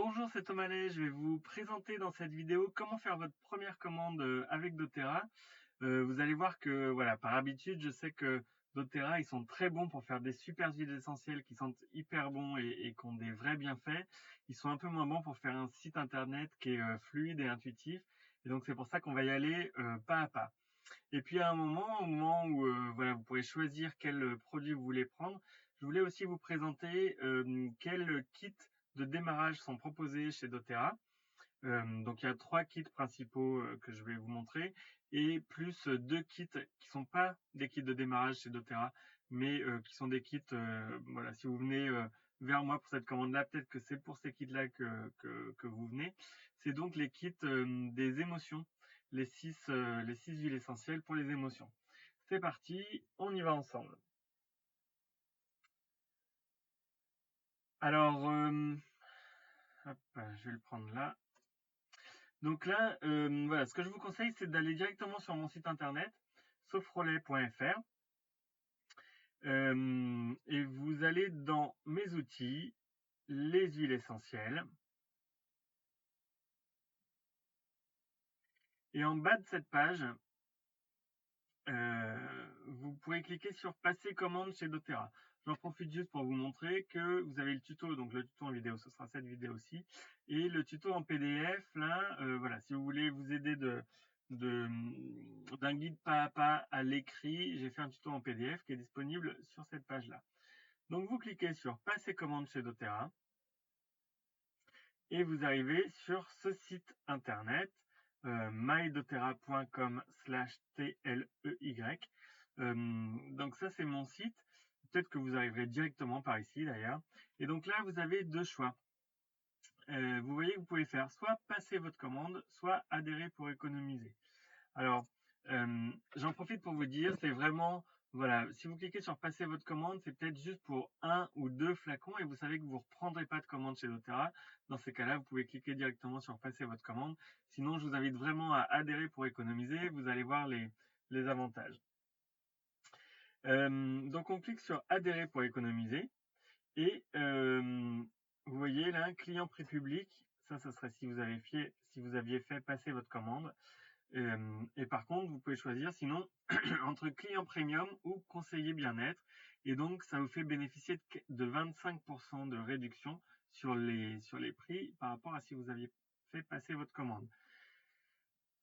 Bonjour, c'est Thomas Lay. Je vais vous présenter dans cette vidéo comment faire votre première commande avec doTERRA. Vous allez voir que, voilà, par habitude, je sais que doTERRA, ils sont très bons pour faire des super huiles essentielles qui sentent hyper bon et qui ont des vrais bienfaits. Ils sont un peu moins bons pour faire un site internet qui est fluide et intuitif. Et donc, c'est pour ça qu'on va y aller pas à pas. Et puis, à un moment, au moment où voilà, vous pourrez choisir quel produit vous voulez prendre, je voulais aussi vous présenter quel kit de démarrage sont proposés chez doTERRA. Donc il y a 3 kits principaux que je vais vous montrer et plus 2 kits qui sont pas des kits de démarrage chez doTERRA, mais qui sont des kits, voilà, si vous venez vers moi pour cette commande-là, peut-être que c'est pour ces kits-là que vous venez. C'est donc les kits des émotions, les 6 huiles essentielles pour les émotions. C'est parti, on y va ensemble. Alors, hop, je vais le prendre là. Donc là, voilà, ce que je vous conseille, c'est d'aller directement sur mon site internet, sofrolay.fr, et vous allez dans mes outils, les huiles essentielles, et en bas de cette page, vous pourrez cliquer sur passer commande chez doTERRA. J'en profite juste pour vous montrer que vous avez le tuto, donc le tuto en vidéo, ce sera cette vidéo aussi, et le tuto en PDF, là, voilà, si vous voulez vous aider d'un guide pas à pas à l'écrit, j'ai fait un tuto en PDF qui est disponible sur cette page-là. Donc vous cliquez sur passer commande chez doTERRA, et vous arrivez sur ce site internet, mydoterra.com/TLEY. Donc ça, c'est mon site. Peut-être que vous arriverez directement par ici d'ailleurs. Et donc là, vous avez deux choix. Vous voyez, vous pouvez faire soit passer votre commande, soit adhérer pour économiser. Alors, j'en profite pour vous dire, c'est vraiment, voilà, si vous cliquez sur passer votre commande, c'est peut-être juste pour 1 ou 2 flacons et vous savez que vous ne reprendrez pas de commande chez doTERRA. Dans ces cas-là, vous pouvez cliquer directement sur passer votre commande. Sinon, je vous invite vraiment à adhérer pour économiser. Vous allez voir les avantages. Donc, on clique sur adhérer pour économiser et vous voyez là, client pré-public. Ça serait si vous aviez fait passer votre commande. Et par contre, vous pouvez choisir sinon entre client premium ou conseiller bien-être. Et donc, ça vous fait bénéficier de 25% de réduction sur les prix par rapport à si vous aviez fait passer votre commande.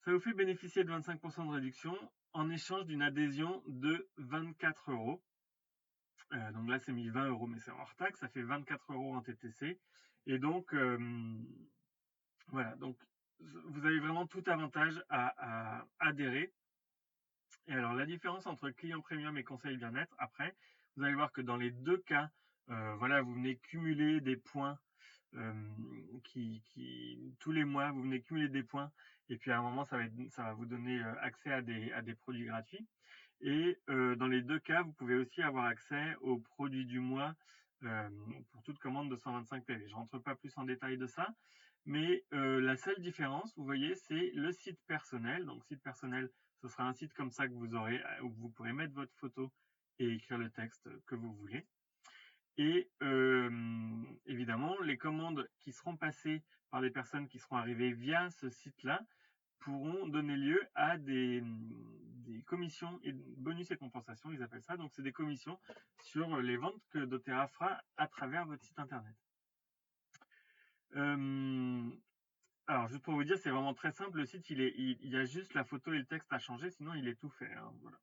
Ça vous fait bénéficier de 25% de réduction en échange d'une adhésion de 24 euros. Donc là, c'est mis 20 euros, mais c'est hors taxe. Ça fait 24 euros en TTC. Et donc, voilà. Donc, vous avez vraiment tout avantage à adhérer. Et alors, la différence entre client premium et conseil bien-être, après, vous allez voir que dans les deux cas, voilà, vous venez cumuler des points tous les mois, vous venez cumuler des points, et puis à un moment, ça va vous donner accès à des produits gratuits. Et dans les deux cas, vous pouvez aussi avoir accès aux produits du mois pour toute commande de 125 PV. Je rentre pas plus en détail de ça, mais la seule différence, vous voyez, c'est le site personnel. Donc, site personnel, ce sera un site comme ça que vous aurez, où vous pourrez mettre votre photo et écrire le texte que vous voulez. Et évidemment, les commandes qui seront passées par des personnes qui seront arrivées via ce site-là pourront donner lieu à des commissions et bonus et compensations, ils appellent ça. Donc, c'est des commissions sur les ventes que doTERRA fera à travers votre site internet. Alors, juste pour vous dire, c'est vraiment très simple. Le site, il y a juste la photo et le texte à changer, sinon il est tout fait. Hein, voilà.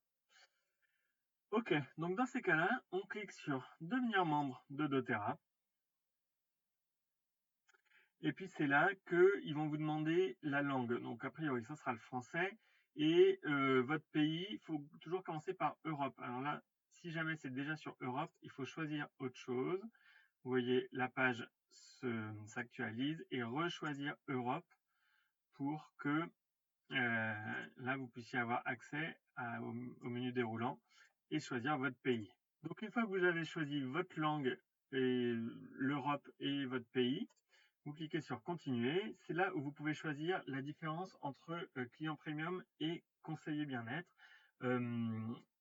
Ok, donc dans ces cas-là, on clique sur devenir membre de doTERRA. Et puis c'est là qu'ils vont vous demander la langue. Donc a priori, ça sera le français. Et votre pays, il faut toujours commencer par Europe. Alors là, si jamais c'est déjà sur Europe, il faut choisir autre chose. Vous voyez, la page s'actualise et rechoisir Europe pour que là, vous puissiez avoir accès au menu déroulant et choisir votre pays. Donc une fois que vous avez choisi votre langue et l'Europe et votre pays, vous cliquez sur continuer. C'est là où vous pouvez choisir la différence entre client premium et conseiller bien-être.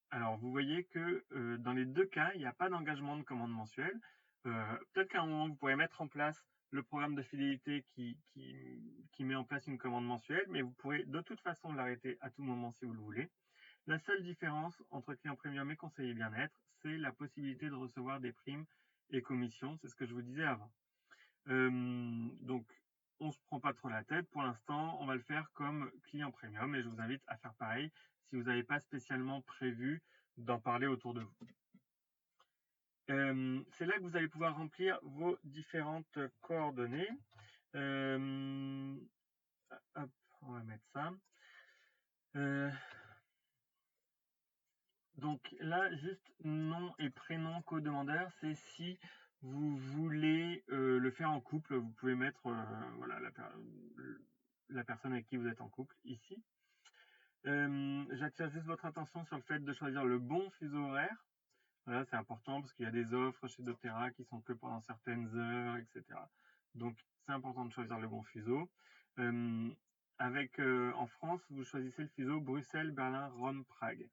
Alors vous voyez que dans les deux cas, il n'y a pas d'engagement de commande mensuelle. Peut-être qu'à un moment, vous pourrez mettre en place le programme de fidélité qui met en place une commande mensuelle, mais vous pourrez de toute façon l'arrêter à tout moment si vous le voulez. La seule différence entre client premium et conseiller bien-être, c'est la possibilité de recevoir des primes et commissions, c'est ce que je vous disais avant. Donc, on se prend pas trop la tête. Pour l'instant, on va le faire comme client premium et je vous invite à faire pareil si vous n'avez pas spécialement prévu d'en parler autour de vous. C'est là que vous allez pouvoir remplir vos différentes coordonnées. Hop, on va mettre ça. Donc là, juste nom et prénom co-demandeur, c'est si vous voulez le faire en couple, vous pouvez mettre voilà, la personne avec qui vous êtes en couple ici. J'attire juste votre attention sur le fait de choisir le bon fuseau horaire. Voilà, c'est important parce qu'il y a des offres chez doTERRA qui sont que pendant certaines heures, etc. Donc, c'est important de choisir le bon fuseau. En France, vous choisissez le fuseau Bruxelles, Berlin, Rome, Prague.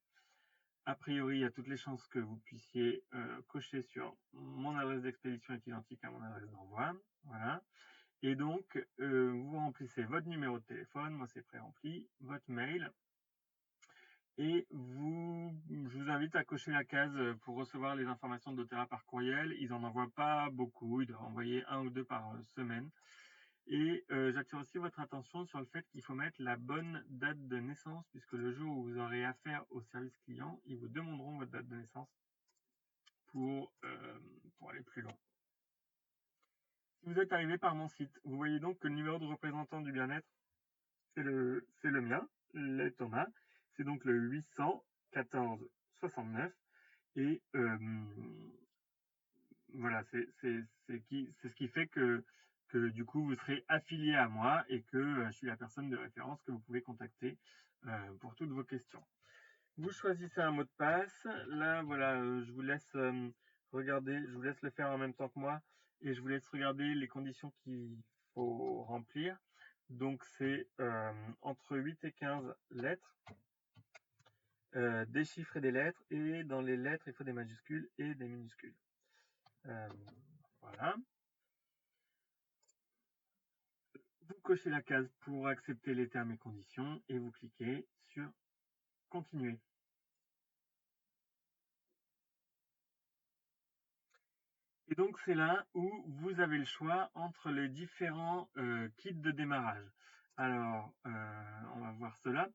A priori, il y a toutes les chances que vous puissiez cocher sur mon adresse d'expédition est identique à mon adresse d'envoi. Voilà. Et donc, vous remplissez votre numéro de téléphone, moi c'est pré-rempli, votre mail, et je vous invite à cocher la case pour recevoir les informations de doTERRA par courriel. Ils en envoient pas beaucoup, ils doivent envoyer 1 ou 2 par semaine. Et j'attire aussi votre attention sur le fait qu'il faut mettre la bonne date de naissance, puisque le jour où vous aurez affaire au service client, ils vous demanderont votre date de naissance pour aller plus loin. Si vous êtes arrivé par mon site, vous voyez donc que le numéro de représentant du bien-être, c'est le mien, les Thomas. C'est donc le 814 69. Et voilà, c'est ce qui fait que du coup vous serez affilié à moi et que je suis la personne de référence que vous pouvez contacter pour toutes vos questions. Vous choisissez un mot de passe. Là, voilà, je vous laisse regarder, je vous laisse le faire en même temps que moi et je vous laisse regarder les conditions qu'il faut remplir. Donc, c'est entre 8 et 15 lettres, des chiffres et des lettres, et dans les lettres, il faut des majuscules et des minuscules. Voilà. Vous cochez la case pour accepter les termes et conditions et vous cliquez sur Continuer. Et donc, c'est là où vous avez le choix entre les différents kits de démarrage. Alors, on va voir cela.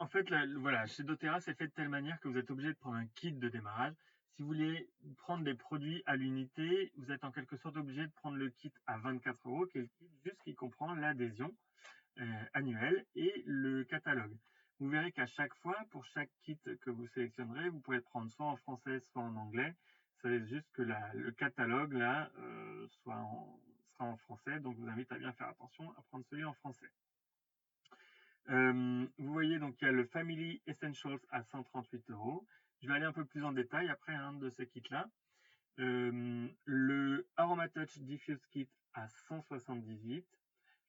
En fait, voilà, chez doTERRA, c'est fait de telle manière que vous êtes obligé de prendre un kit de démarrage. Si vous voulez prendre des produits à l'unité, vous êtes en quelque sorte obligé de prendre le kit à 24 €, qui est le kit juste qui comprend l'adhésion annuelle et le catalogue. Vous verrez qu'à chaque fois, pour chaque kit que vous sélectionnerez, vous pouvez le prendre soit en français, soit en anglais. C'est juste que le catalogue là sera en français, donc je vous invite à bien faire attention à prendre celui en français. Vous voyez donc il y a le Family Essentials à 138 €. Je vais aller un peu plus en détail après de ces kits là. Le Aromatouch Diffuse Kit à 178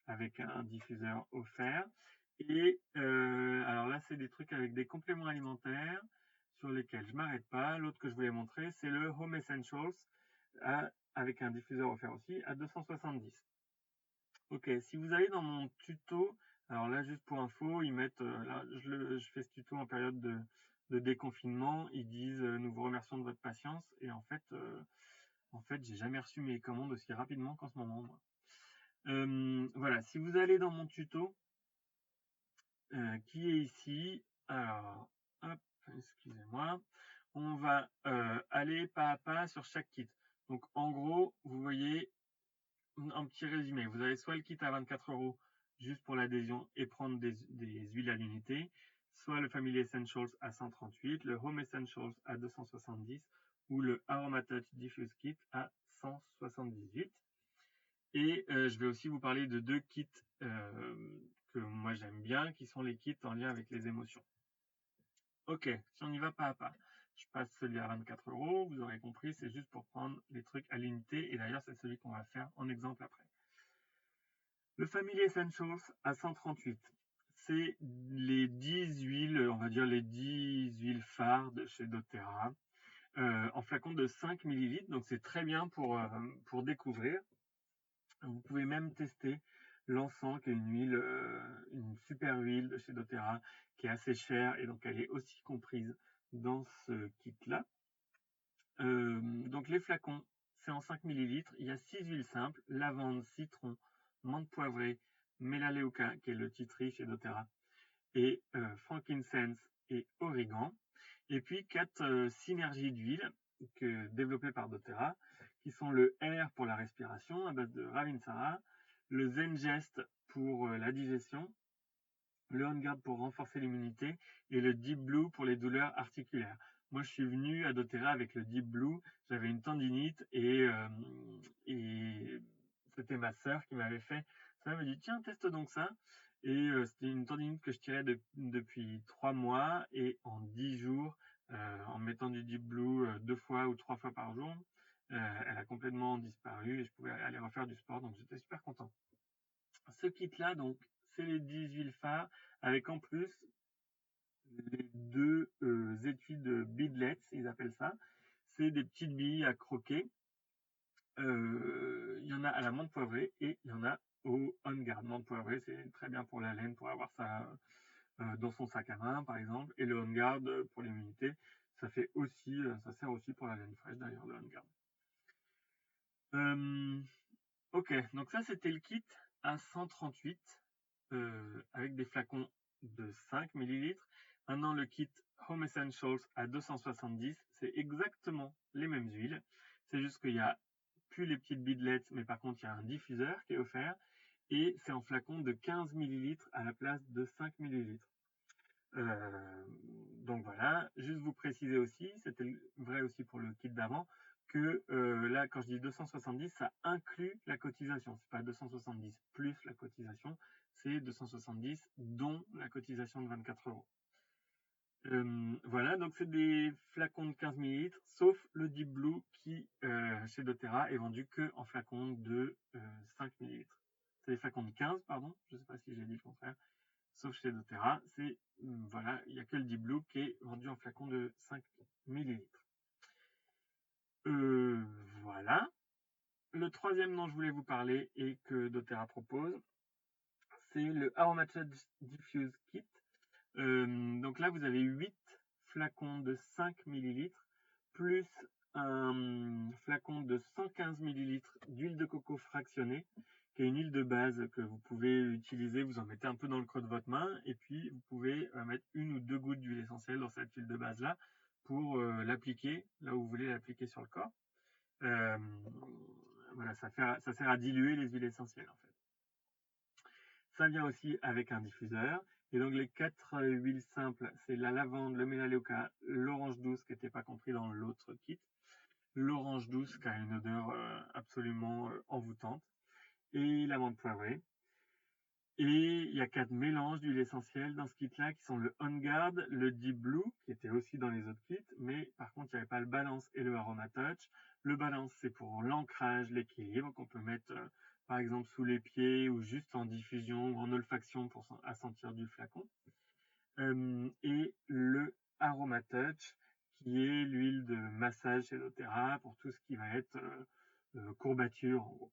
avec un diffuseur offert. Et alors là, c'est des trucs avec des compléments alimentaires sur lesquels je m'arrête pas. L'autre que je voulais montrer, c'est le Home Essentials avec un diffuseur offert aussi à 270. Ok, si vous allez dans mon tuto, alors là, juste pour info, ils mettent, là, je fais ce tuto en période de déconfinement. Ils disent, nous vous remercions de votre patience. Et en fait, j'ai jamais reçu mes commandes aussi rapidement qu'en ce moment, moi. Voilà, si vous allez dans mon tuto, qui est ici, alors, hop, excusez-moi, on va aller pas à pas sur chaque kit. Donc en gros, vous voyez un petit résumé. Vous avez soit le kit à 24 € juste pour l'adhésion et prendre des huiles à l'unité, soit le Family Essentials à 138, le Home Essentials à 270 ou le Aromatouch Diffuse Kit à 178. Et je vais aussi vous parler de 2 kits que moi j'aime bien, qui sont les kits en lien avec les émotions. Ok, si on y va pas à pas. Je passe celui à 24 €, vous aurez compris, c'est juste pour prendre les trucs à l'unité, et d'ailleurs c'est celui qu'on va faire en exemple après. Le Family Essentials à 138, c'est les 10 huiles, on va dire les 10 huiles phares de chez doTERRA, en flacon de 5 ml, donc c'est très bien pour découvrir. Vous pouvez même tester l'encens, qui est une huile, une super huile de chez doTERRA, qui est assez chère et donc elle est aussi comprise dans ce kit-là. Donc les flacons, c'est en 5 ml. Il y a 6 huiles simples: lavande, citron, menthe poivrée, melaleuca, qui est le titri chez doTERRA, et frankincense et origan. Et puis 4 synergies d'huile développées par doTERRA, qui sont le R pour la respiration à base de Ravinsara, le Zengest pour la digestion, le On Guard pour renforcer l'immunité et le Deep Blue pour les douleurs articulaires. Moi, je suis venu à doTERRA avec le Deep Blue. J'avais une tendinite et c'était ma sœur qui m'avait fait ça. Elle m'a dit tiens, teste donc ça. Et c'était une tendinite que je tirais depuis 3 mois, et en 10 jours, en mettant du Deep Blue 2 fois ou 3 fois par jour, elle a complètement disparu et je pouvais aller refaire du sport, donc j'étais super content. Ce kit-là, donc, c'est les 10 huiles phares, avec en plus les 2 étuis de beadlets, ils appellent ça. C'est des petites billes à croquer. Il y en a à la menthe poivrée et il y en a au On Guard. Menthe poivrée, c'est très bien pour la laine, pour avoir ça dans son sac à main, par exemple. Et le On Guard pour l'immunité, ça sert aussi pour la laine fraîche, d'ailleurs, le On Guard. Ok, donc ça c'était le kit à 138 avec des flacons de 5 ml. Maintenant le kit Home Essentials à 270, c'est exactement les mêmes huiles. C'est juste qu'il n'y a plus les petites beadlets, mais par contre il y a un diffuseur qui est offert et c'est en flacon de 15 ml à la place de 5 ml. Donc voilà, juste vous préciser aussi, c'était vrai aussi pour le kit d'avant, que là quand je dis 270, ça inclut la cotisation. C'est pas 270 plus la cotisation, c'est 270 dont la cotisation de 24 euros. Voilà, donc c'est des flacons de 15 ml, sauf le Deep Blue qui chez doTERRA est vendu que en flacon de 5 ml. C'est des flacons de 15, pardon, je sais pas si j'ai dit le contraire. Sauf chez doTERRA, voilà, il n'y a que le Deep Blue qui est vendu en flacon de 5 ml. Voilà. Le troisième dont je voulais vous parler et que doTERRA propose, c'est le Aromatouch Diffuse Kit. Donc là, vous avez 8 flacons de 5 ml plus un flacon de 115 ml d'huile de coco fractionnée, qui est une huile de base que vous pouvez utiliser. Vous en mettez un peu dans le creux de votre main et puis vous pouvez mettre 1 ou 2 gouttes d'huile essentielle dans cette huile de base là pour l'appliquer là où vous voulez l'appliquer sur le corps. Voilà, ça sert à diluer les huiles essentielles en fait. Ça vient aussi avec un diffuseur. Et donc les 4 huiles simples, c'est la lavande, le melaleuca, l'orange douce qui n'était pas compris dans l'autre kit, l'orange douce qui a une odeur absolument envoûtante, et la menthe poivrée. Et il y a 4 mélanges d'huiles essentielles dans ce kit-là qui sont le On Guard, le Deep Blue, qui était aussi dans les autres kits, mais par contre il n'y avait pas le Balance et le Aromatouch. Le Balance, c'est pour l'ancrage, l'équilibre, qu'on peut mettre par exemple sous les pieds ou juste en diffusion ou en olfaction pour sentir du flacon. Et le Aromatouch, qui est l'huile de massage chez doTERRA pour tout ce qui va être courbature en gros.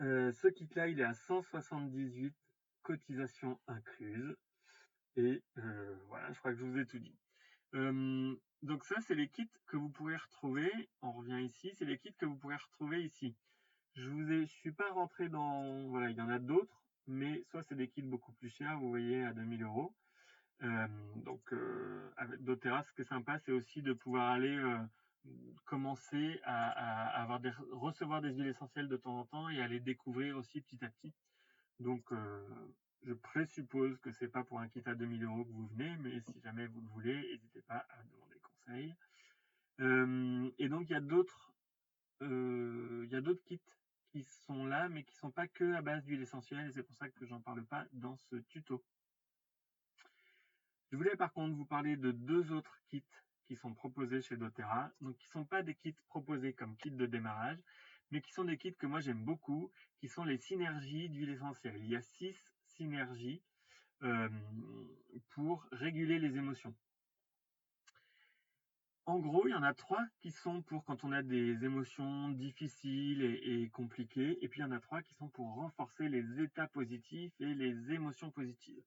Ce kit-là, il est à 178 cotisations incluses. Et voilà, je crois que je vous ai tout dit. Donc ça, c'est les kits que vous pourrez retrouver. On revient ici, c'est les kits que vous pourrez retrouver ici. Je suis pas rentré dans... Voilà, il y en a d'autres, mais soit c'est des kits beaucoup plus chers, vous voyez, à 2000 euros. Donc avec doTERRA, ce qui est sympa, c'est aussi de pouvoir aller commencer à recevoir des huiles essentielles de temps en temps et à les découvrir aussi petit à petit. Donc je présuppose que c'est pas pour un kit à 2000 euros que vous venez, mais si jamais vous le voulez, n'hésitez pas à demander conseil. Et donc il y a d'autres kits qui sont là, mais qui sont pas que à base d'huile essentielle, et c'est pour ça que j'en parle pas dans ce tuto. Je voulais par contre vous parler de 2 autres kits qui sont proposés chez doTERRA, donc qui ne sont pas des kits proposés comme kits de démarrage, mais qui sont des kits que moi j'aime beaucoup, qui sont les synergies d'huile essentielle. Il y a 6 synergies pour réguler les émotions. En gros, il y en a 3 qui sont pour quand on a des émotions difficiles et compliquées, et puis il y en a 3 qui sont pour renforcer les états positifs et les émotions positives.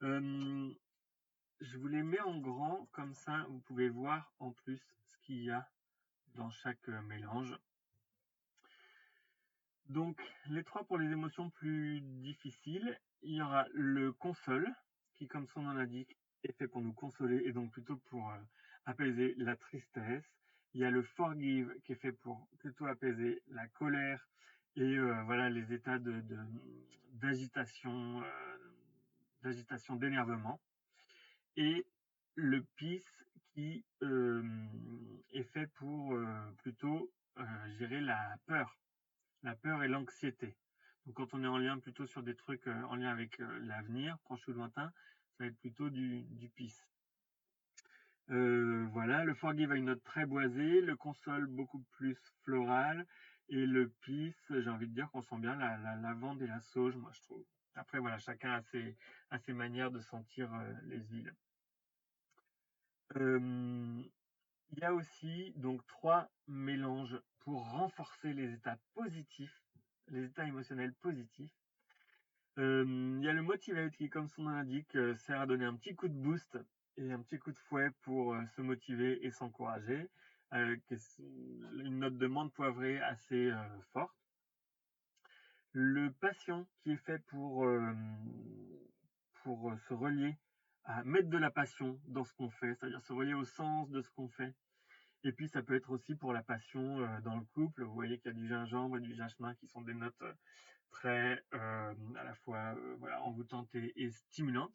Je vous les mets en grand, comme ça vous pouvez voir en plus ce qu'il y a dans chaque mélange. Donc, les 3 pour les émotions plus difficiles, il y aura le console, qui comme son nom l'indique, est fait pour nous consoler et donc plutôt pour apaiser la tristesse. Il y a le forgive qui est fait pour plutôt apaiser la colère et voilà les états d'agitation, d'agitation, d'énervement. Et le peace qui est fait pour plutôt gérer la peur et l'anxiété. Donc quand on est en lien plutôt sur des trucs en lien avec l'avenir, proche ou lointain, ça va être plutôt du peace. Voilà, le forgive a une note très boisée, le console beaucoup plus floral, et le peace, j'ai envie de dire qu'on sent bien la lavande et la sauge, moi je trouve. Après voilà, chacun a ses manières de sentir les huiles. Il y a aussi donc 3 mélanges pour renforcer les états positifs, les états émotionnels positifs. Il y a le Motivate qui, comme son nom l'indique, sert à donner un petit coup de boost et un petit coup de fouet pour se motiver et s'encourager. Une note de menthe poivrée assez forte. Le Passion qui est fait pour se relier, à mettre de la passion dans ce qu'on fait, c'est-à-dire se relier au sens de ce qu'on fait. Et puis ça peut être aussi pour la passion dans le couple. Vous voyez qu'il y a du gingembre et du jasmin qui sont des notes très à la fois voilà, envoûtantes et stimulantes.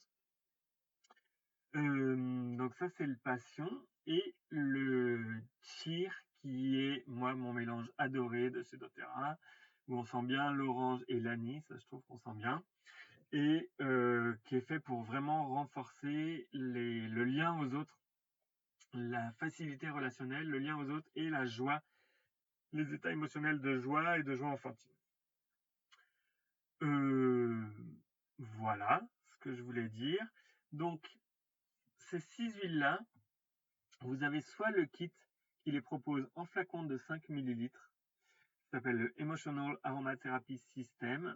Donc ça c'est le passion. Et le cheer qui est moi mon mélange adoré de chez doTERRA, où on sent bien l'orange et l'anis, ça je trouve qu'on sent bien, et qui est fait pour vraiment renforcer le lien aux autres, la facilité relationnelle, le lien aux autres et la joie, les états émotionnels de joie et de joie enfantine. Voilà ce que je voulais dire. Donc, ces 6 huiles-là, vous avez soit le kit qui les propose en flacon de 5 ml, qui s'appelle le Emotional Aromatherapy System,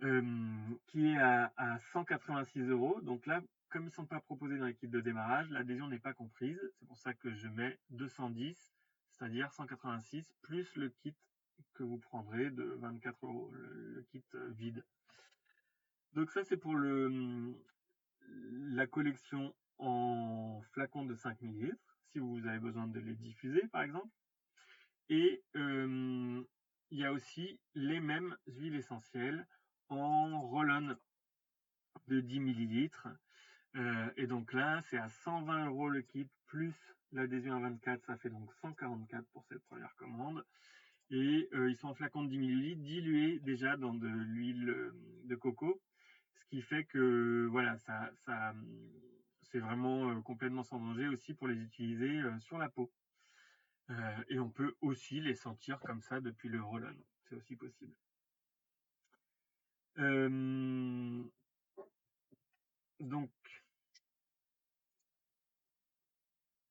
qui est à 186 €. Donc là, comme ils ne sont pas proposés dans les kits de démarrage, l'adhésion n'est pas comprise. C'est pour ça que je mets 210, c'est-à-dire 186, plus le kit que vous prendrez de 24 €, le kit vide. Donc ça, c'est pour la collection en flacon de 5 ml, si vous avez besoin de les diffuser, par exemple. Et il y a aussi les mêmes huiles essentielles en roll-on de 10 ml. Et donc là, c'est à 120 € le kit, plus l'adhésion à 24, ça fait donc 144 pour cette première commande. Et ils sont en flacon de 10 ml, dilués déjà dans de l'huile de coco, ce qui fait que voilà, c'est vraiment complètement sans danger aussi pour les utiliser sur la peau. Et on peut aussi les sentir comme ça depuis le roll-on, c'est aussi possible. Donc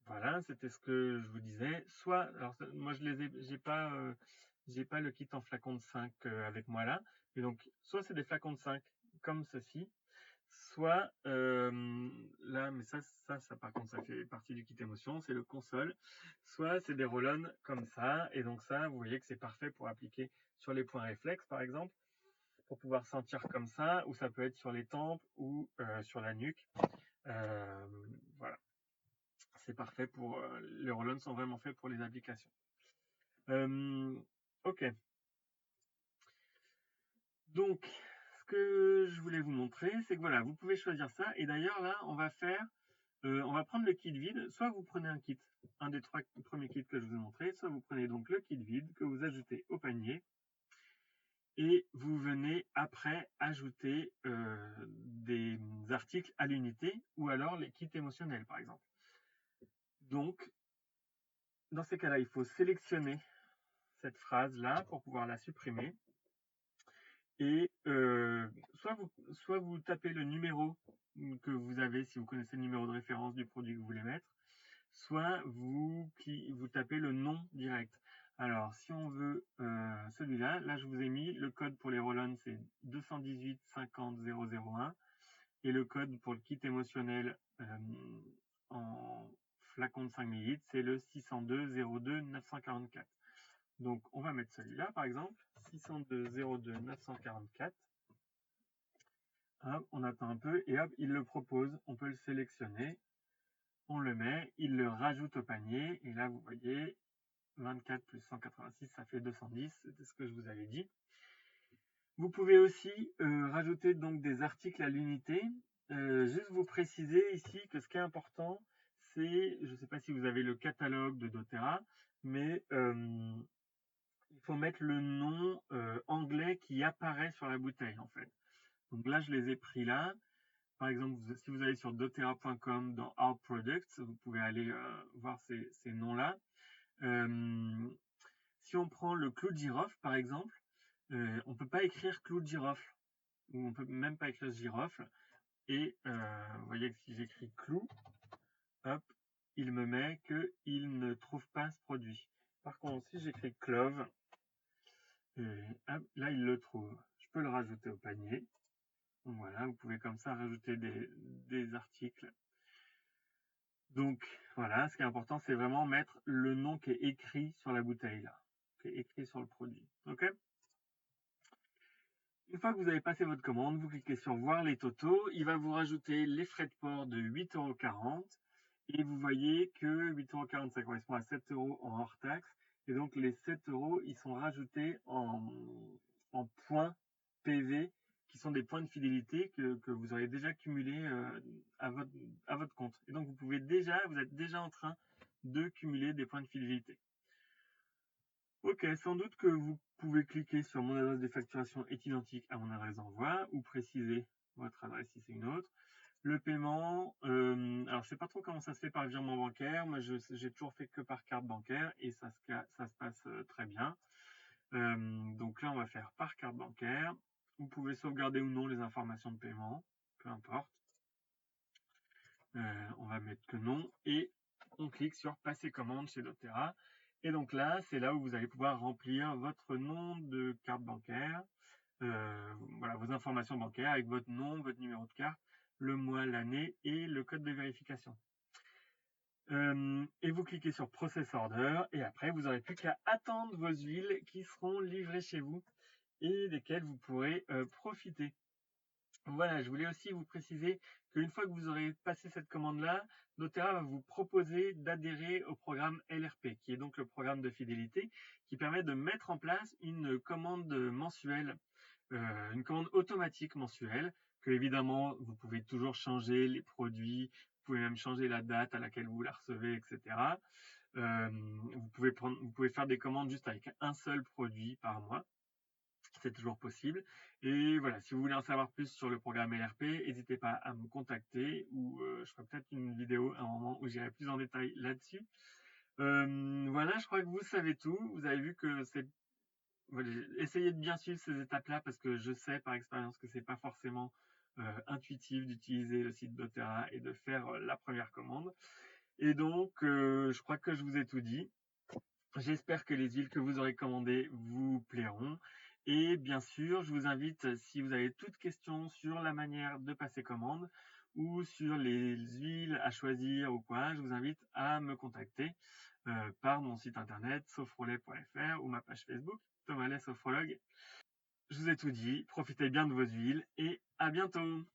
voilà, c'était ce que je vous disais. Soit, alors moi j'ai pas le kit en flacon de 5 avec moi là, et donc soit c'est des flacons de 5 comme ceci, soit là, mais ça par contre ça fait partie du kit émotion, c'est le console, soit c'est des roll-on comme ça, et donc ça vous voyez que c'est parfait pour appliquer sur les points réflexes par exemple, pour pouvoir sentir comme ça, ou ça peut être sur les tempes ou sur la nuque. Voilà, c'est parfait pour les roll-on sont vraiment faits pour les applications. Ok, donc ce que je voulais vous montrer, c'est que voilà, vous pouvez choisir ça, et d'ailleurs là on va prendre le kit vide. Soit vous prenez un kit, un des 3 premiers kits que je vous ai montré, soit vous prenez donc le kit vide que vous ajoutez au panier, et vous venez après ajouter des articles à l'unité, ou alors les kits émotionnels par exemple. Donc dans ces cas-là, il faut sélectionner cette phrase-là pour pouvoir la supprimer, et soit vous tapez le numéro que vous avez, si vous connaissez le numéro de référence du produit que vous voulez mettre, soit vous tapez le nom direct. Alors, si on veut celui-là, là je vous ai mis le code pour les roll-on, c'est 218 50 001 et le code pour le kit émotionnel en flacon de 5 ml, c'est le 602 02 944. Donc, on va mettre celui-là par exemple, 602 02 944. Hop, on attend un peu et hop, il le propose. On peut le sélectionner, on le met, il le rajoute au panier et là vous voyez 24 plus 186, ça fait 210, c'était ce que je vous avais dit. Vous pouvez aussi rajouter donc des articles à l'unité. Juste vous préciser ici que ce qui est important, c'est, je ne sais pas si vous avez le catalogue de doTERRA, mais il faut mettre le nom anglais qui apparaît sur la bouteille en fait. Donc là, je les ai pris là. Par exemple, si vous allez sur doTERRA.com dans Our Products, vous pouvez aller voir ces noms-là. Si on prend le clou de girofle, par exemple, on ne peut pas écrire clou de girofle, ou on ne peut même pas écrire girofle. Et vous voyez que si j'écris clou, hop, il me met qu'il ne trouve pas ce produit. Par contre, si j'écris clove, hop, là il le trouve. Je peux le rajouter au panier. Donc voilà, vous pouvez comme ça rajouter des articles. Donc voilà, ce qui est important, c'est vraiment mettre le nom qui est écrit sur la bouteille là, qui est écrit sur le produit. Ok? Une fois que vous avez passé votre commande, vous cliquez sur voir les totaux. Il va vous rajouter les frais de port de 8,40 € et vous voyez que 8,40 € ça correspond à 7 € en hors taxe. Et donc les 7 € ils sont rajoutés en points PV qui sont des points de fidélité que vous aurez déjà cumulés à votre compte. Et donc vous êtes déjà en train de cumuler des points de fidélité. Ok, sans doute que vous pouvez cliquer sur mon adresse de facturation est identique à mon adresse d'envoi ou préciser votre adresse si c'est une autre. Le paiement, alors je sais pas trop comment ça se fait par virement bancaire, moi j'ai toujours fait que par carte bancaire et ça se passe très bien. Donc là on va faire par carte bancaire. Vous pouvez sauvegarder ou non les informations de paiement, peu importe. On va mettre que non et on clique sur passer commande chez doTERRA. Et donc là, c'est là où vous allez pouvoir remplir votre nom de carte bancaire, voilà, vos informations bancaires avec votre nom, votre numéro de carte, le mois, l'année et le code de vérification. Et vous cliquez sur Process Order et après, vous n'aurez plus qu'à attendre vos huiles qui seront livrées chez vous et desquelles vous pourrez profiter. Voilà, je voulais aussi vous préciser qu'une fois que vous aurez passé cette commande-là, doTERRA va vous proposer d'adhérer au programme LRP, qui est donc le programme de fidélité, qui permet de mettre en place une commande mensuelle, une commande automatique mensuelle, que évidemment vous pouvez toujours changer les produits, vous pouvez même changer la date à laquelle vous la recevez, etc. Vous pouvez faire des commandes juste avec un seul produit par mois. C'est toujours possible. Et voilà, si vous voulez en savoir plus sur le programme LRP, n'hésitez pas à me contacter ou je ferai peut-être une vidéo à un moment où j'irai plus en détail là-dessus. Voilà, je crois que vous savez tout. Vous avez vu que essayez de bien suivre ces étapes-là parce que je sais par expérience que c'est pas forcément intuitif d'utiliser le site doTERRA et de faire la première commande. Et donc, je crois que je vous ai tout dit. J'espère que les huiles que vous aurez commandées vous plairont. Et bien sûr, je vous invite, si vous avez toute question sur la manière de passer commande ou sur les huiles à choisir ou quoi, je vous invite à me contacter par mon site internet sofrolet.fr ou ma page Facebook Thomas Lay Sophrologue. Je vous ai tout dit, profitez bien de vos huiles et à bientôt!